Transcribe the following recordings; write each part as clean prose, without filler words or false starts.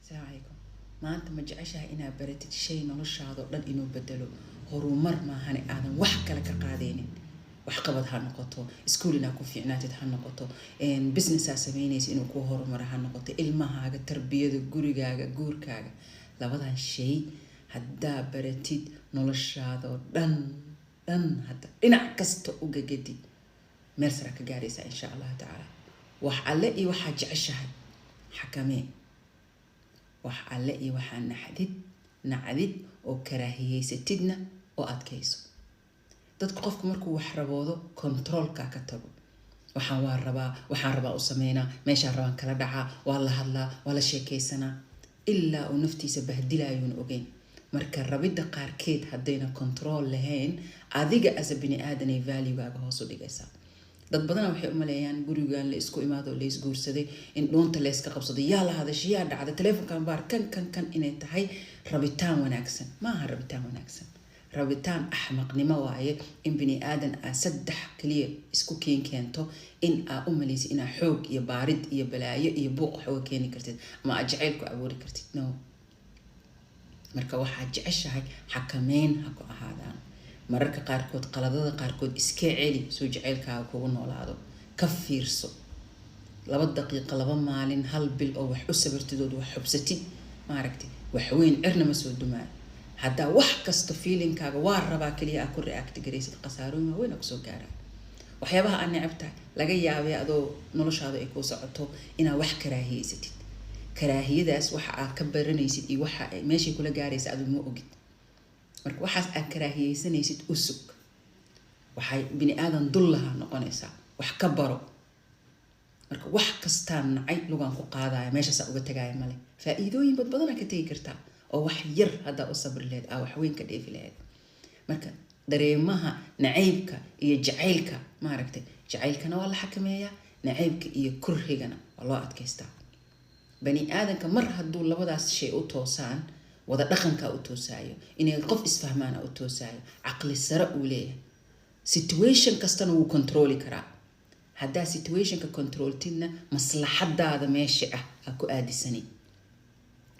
ساعيكم ما أنت مجعشها إنا برتت شيء نلشاده دن إنه بدلو هرومر ما هني آدم وحكى لك قاعدين وحقبض هالنقطة سكولنا كو في عناتي هالنقطة إن بزنس أسمينيس إنه كو هرومر هالنقطة المها هذا تربية الجورجا جوركا لابد شيء هدا برتت نلشاده دن هدا إنا كست وجدي مرسرك جاريسة إن شاء الله تعالى وحلاقي وحاج عشها حكمين وحلاقي وحنا نعدد أو كراهية ستدنا أو أتكيسو dadku qofku markuu wax raboodo controlka ka tago waxaan rabaa u sameeyna meesha rabaan kala dhaca waa la hadlaa waa la sheekaysanaa ilaa uu naftiisa bahdilaayun ogeyn marka rabida qaarkeed hadayna control lahayn adiga as bini aadan ay value-gaaga hoos u dhigaysaa dad badan waxay u maleeyaan gurigan la isku imaado la is guursaday in doonta la iska qabsado yaa la hadashay yaa dhacda telefonkan baar kan inay tahay rabitaan wanaagsan ma aha rabitaan wanaagsan rabitaan axmaqnimo waaye in bini aadan saddex kaliya isku keento in u maleysay ina xoog iyo baarid iyo balaayo iyo buuq wax keeni kartid ama jaceylku abuuri kartid no marka waxa jeceshahay xakameyn ha ku ahaadaan mararka qaarkood qaladada qaarkood iska celi soo jaceylkaaga kugu noolaado ka fiirso 2 daqiiqo 2 maalin 1 bil oo wax u sabirtidood wax xubsatid ma aragtay wax weyn cirna ma soo dumaa hadda wax kasta feelingkaaga waa rabaa kaliya ku react gareysid qasaarooyin weyn ku soo gaaraa waxyaabaha aan necabta laga yaabay adoo noloshaada ay ku socoto ina wax karaahiyeysatid karaahiyadaas waxa aad ka baranaysid iyo waxa meeshii kula gaaraysa aad ma ogid marka waxaas aad karaahiyeysanaysid usug waxay bini aadan dullaha noqonaysa wax ka baro marka wax kasta nacay lugan ku qaadaya meeshaas uga tagay male faa'iidooyin badan ka tagi kartaa oo wax yar hada u sabr leed wax weyn ka dheefi leed marka dareemaha naciibka iyo jaceylka ma aragtay jaceylkana waa la xakameeyaa naciibka iyo kurhigana waa loo adkaystaa bani aadanka mar haduu labadaas shay u toosaan wada dhaqanka u toosaayo inay qof isfahmaana u toosaayo aqli sare u leeyahay situation kastana uu controli karaa hada situationka controltina maslaxadaada meesha ku aadisani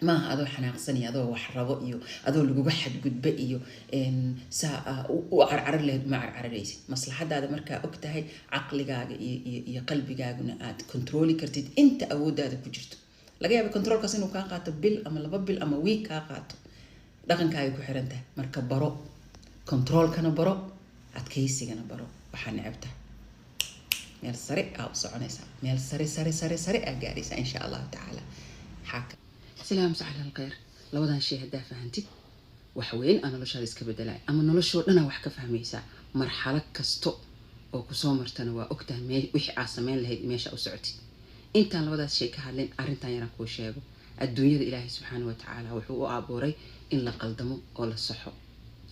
ما هذا حناقصني هذا وحربه إيو هذا اللي جوجح جدبة إيو إن ساعة وعرعر له مع عرريس مصلحة هذا مركا أكتهي عقل جاج قلبي جاج نقاد كنترولي كرتيد أنت أود هذا كجرت لقيه بكنترول كسين وكاقات بيل أما لببل أما ويك كاقات لكن كاي كحرنته مركا برو كنترول كنا برو أتكيسي كنا برو وحنعبته ميل سريع أو صعنيسا ميل سريع أجاريسا إن شاء الله تعالى حاك سلام سعيد الخير لو هذا الشيء هدا فهمتي وحوين أنا ليش هذا إسكابدلاي أما أنا ليش أنا وحكة فهميسا مرحلة كستو أو كسومرتنا وأكتر مي وح عاصمين له ماشى أو سعتي أنت لو هذا الشيء كهلين أرنتان يراكو شيء الدنيا الإلهي سبحانه وتعالى وحقوق عبوري إن لقلدمه ولا الصحة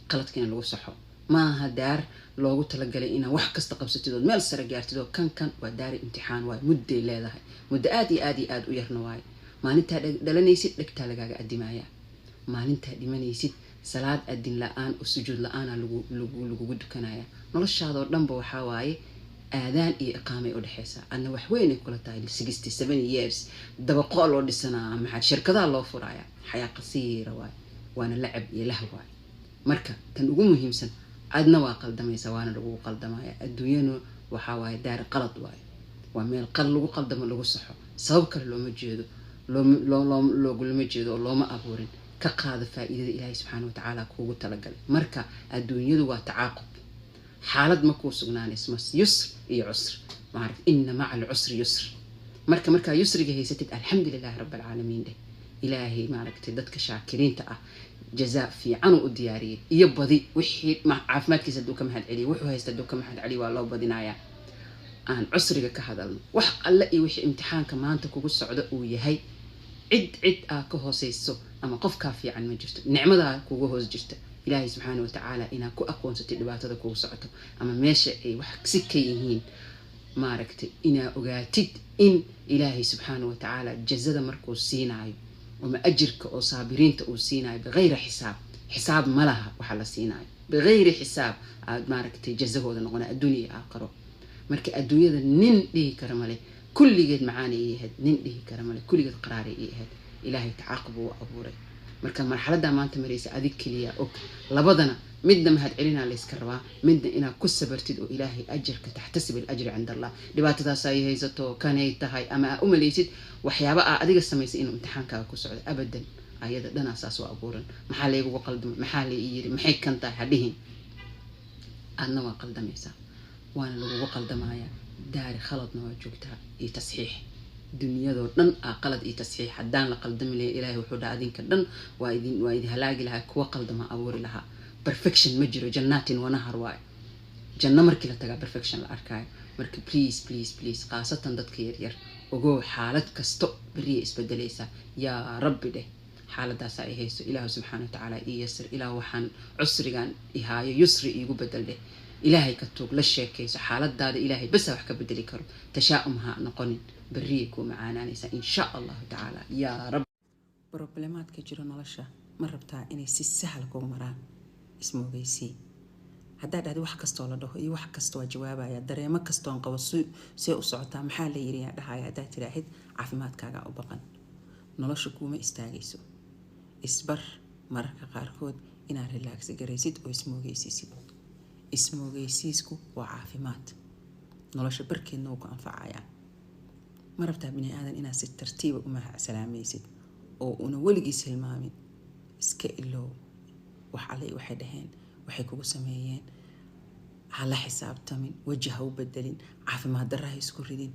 قلت كنا لو صحة ما هدار لو قلت لك لي إنا وحكة استقبستي دول مال سرقارتي دول كان وداري امتحان واي مدة لا ذا مدة آدي ويرنا واي maalinta dhalanaysid dhigta lagaaga adimaaya maalinta dhimanaysid salaad adin la'aan oo sujuud la'aan lagu dukanaya noloshaada oo dhanba waxa waaye aadaan iyo iqaamay u dhaxaysa anna wax weyn kula tahay 67 years dabaqo loo dhisanaa maxaa shirkadaha loo furaya xayaa qasiira waana lacab iyo lahwa marka tan ugu muhiimsan adna waa qaldamaysa waana lagu qaldamaya adduunyadu waxa waaye daar qalad waaye waa meel qal lagu qaldamo lagu saxo sabab kale loo ma jeedo لو قل مجد الله ما أبورن كقاعد فائدة إلهي سبحانه وتعالى كوجو تلقى مركا الدنيا دو تعاقب حالد مكوس جنان اسمه يسر عسر ما أعرف إن مع العسر يسر مركا يسر جهي ستة الحمد لله رب العالمين ده إلهي ما عرفت تدك شاكرين تأ جزاء في عنو الدياري يبضي وحي مع عفمات كيسدوك محد علي وحو هيستدوك محد علي والله بدينايا أن عسرك كهذا وح الله يوحي امتحان كمان تكوجو السعودة ويهي عد كهوسيسو أما قف كافي عن مجرت نعمة ذا كوجوهوس جرت إلهي سبحانه وتعالى إنا كو أقوى ستدبات هذا كوجو سعته أما ماشي أي وح سكيهين ما ركت إنا أجاتد إن إلهي سبحانه وتعالى جزد مركوز سيناي وما أجرك أو صابرين تأو سيناي بغير حساب ملها وحلا سيناي بغير حساب ما ركت جزه هذا نقولنا الدنيا آخره مركي الدنيا نين ليه كرمله كل جد معاني يهد نين ليه كرمله كل جد قراري يهد ilaahay tacaaqub uu abuuray marka marxaladda maanta maraysa adig kaliya og labadana midna mahad celinaa la iska rabaa midna inaad ku sabartid oo ilaahay ajarka taxtasib al-ajri cinda allah dhibaatadaas ay haysato kanay tahay ama aa u malaysid waxyaaba aa adiga samaysay inuu imtixaankaaga ku socdo abadan ayada dhanaa saas waa abuuran maxaa laygugu qaldamay maxaa la ii yiri maxay kan tahay hadhihin aadna waa qaldamaysaa waana lagugu qaldamayaa daari khaladna waa joogtaa iyo tasxiix dunyadoo dhan aa qalad iyo tasxiix haddaan la qaldami lahayn ilaahay wuxuu dhaha adinka dhan waa idin halaagi lahaa kuwa qaldama abuuri lahaa perfection ma jiro jannaatin wanahar waayo janno markii la tagaa perfection la arkaayo marka please khaasatan dadka yaryar ogow xaalad kasto beriya isbedelaysaa yaa rabbi dheh xaaladaas ay hayso ilaahu subxaanahu watacaala ii yasir ilaah waxaan cusrigan ihaayo yusri iigu bedel dheh ilaahay ka tuug la sheekayso xaaladaada ilaahay basa wax ka bedeli karo tashaa'um ha noqonin beriya kuu macaanaanaysaa insha allahu tacaala yaa rabbi problemaadka jiro nolosha ma rabtaa inay si sahal kugu maraan ismoogeysii haddaa dhahdi wax kastoo la dhaho iyo wax kasta waa jawaabaya dareemo kastoon qabo see u socotaa maxaa la yiri yaa dhahaya haddaa tiraahid caafimaadkaaga u baqan nolosha kuuma istaagayso isbar mararka qaarkood inaad relax garaysid oo ismoogeysiisid ismoogeysiisku waa caafimaad nolosha barkeedna wuu ku anfacayaa ma rabtaa bini aadan inaad si tartiiba u salaamaysid oo una weligiis hilmaamin iska ilow wax alle waxay dhaheen waxay kugu sameeyeen hala xisaabtamin waji ha u bedelin caafimaad darra ha isku ridin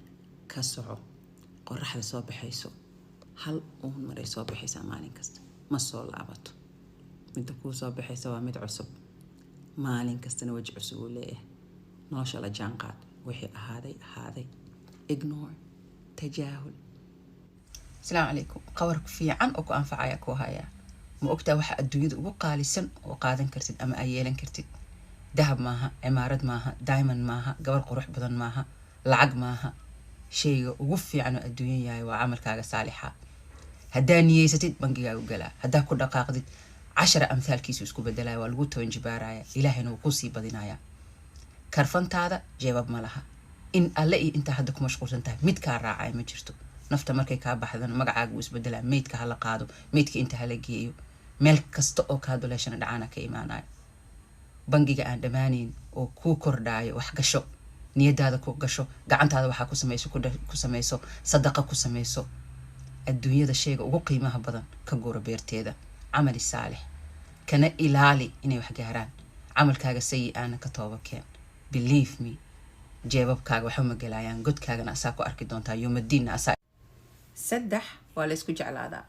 ka soco qoraxda soo baxayso hal uun maray soo baxaysaa maalin kasta ma soo laabato midda kuu soo baxaysa waa mid cusub maalin kastana waji cusub uu leeyahay nolosha la jaanqaad wixii ahaaday ignore tajaahul asalaamu calaykum qabarku fiican oo ku anfacaya ku haya ma ogtaa waxa adduunyada ugu qaalisan oo qaadan kartid ama ay yeelan kartid dahab maaha cimaarad maaha diamond maaha gabar qurux badan maaha lacag maaha shayga ugu fiican oo adduunya yahay waa camalkaaga saalixa haddaa niyeysatid bangigaa u galaa haddaa ku dhaqaaqdid 10 amthaalkiisu isku bedelaya waa lagu toban jibaaraya ilaahayna wuu kusii badinaya karfantaada jeebab ma laha in alle iyo intaa hadda ku mashquulsan tahay mid kaa raacay ma jirto nafta markay kaa baxdana magacaaga wuu isbedelaa meydka hala qaado meydka inta hala geeyo meel kasta oo kaa duleeshana dhacaana ka imaanayo bangiga aan dhammaanayn oo kuu kordhaayo wax gasho niyadaada ku gasho gacantaada waxaa ku samayso sadaqa ku samayso adduunyada shayga ugu qiimaha badan ka goora beerteeda camali saalix kana ilaali inay wax gaaraan camalkaaga sayi-aana ka tooba keen believe me jeebabkaaga waxba ma galayaan godkaagana asaa ku arki doontaa yoomaddiinna asaa saddex waa la isku jeclaadaa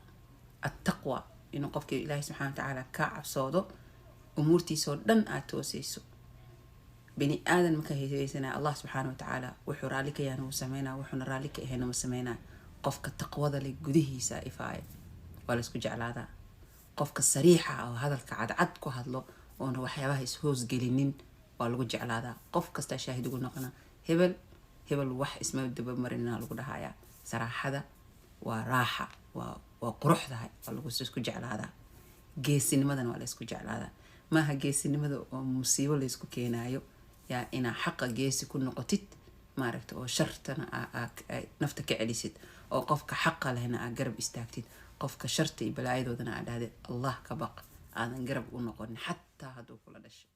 attaqwa inuu qofkii ilaahay subxaana watacaala kaa cabsoodo umuurtiisoo dhan aad toosayso bini aadan marka haysanaa allah subxaana watacaala wuxuu raalli ka yaana wuu sameynaa wuxuuna raalli ka ahayna wuu sameynaa qofka taqwada leh gudihiisa ifaaya waa la isku jeclaadaa qofka sariixa oo hadalka cadcad ku hadlo oona waxyaabaha is-hoosgelinin waa lagu jeclaadaa qof kastaa shaahid ugu noqona hebel wax isma daba marinaa lagu dhahayaa saraaxada waa raaxa waa quruxdahay waa lagu isku jeclaadaa geesinimadana waa la isku jeclaadaa maaha geesinimada oo musiibo la isku keenaayo yaa inaa xaqa geesi ku noqotid maaragta oo shartana nafta ka celisid oo qofka xaqa lehna aa garab istaagtid qofka sharta iyo balaayadoodana aa dhahdeed allah ka baq aadan garab u noqonin xataa hadduu kula dhashay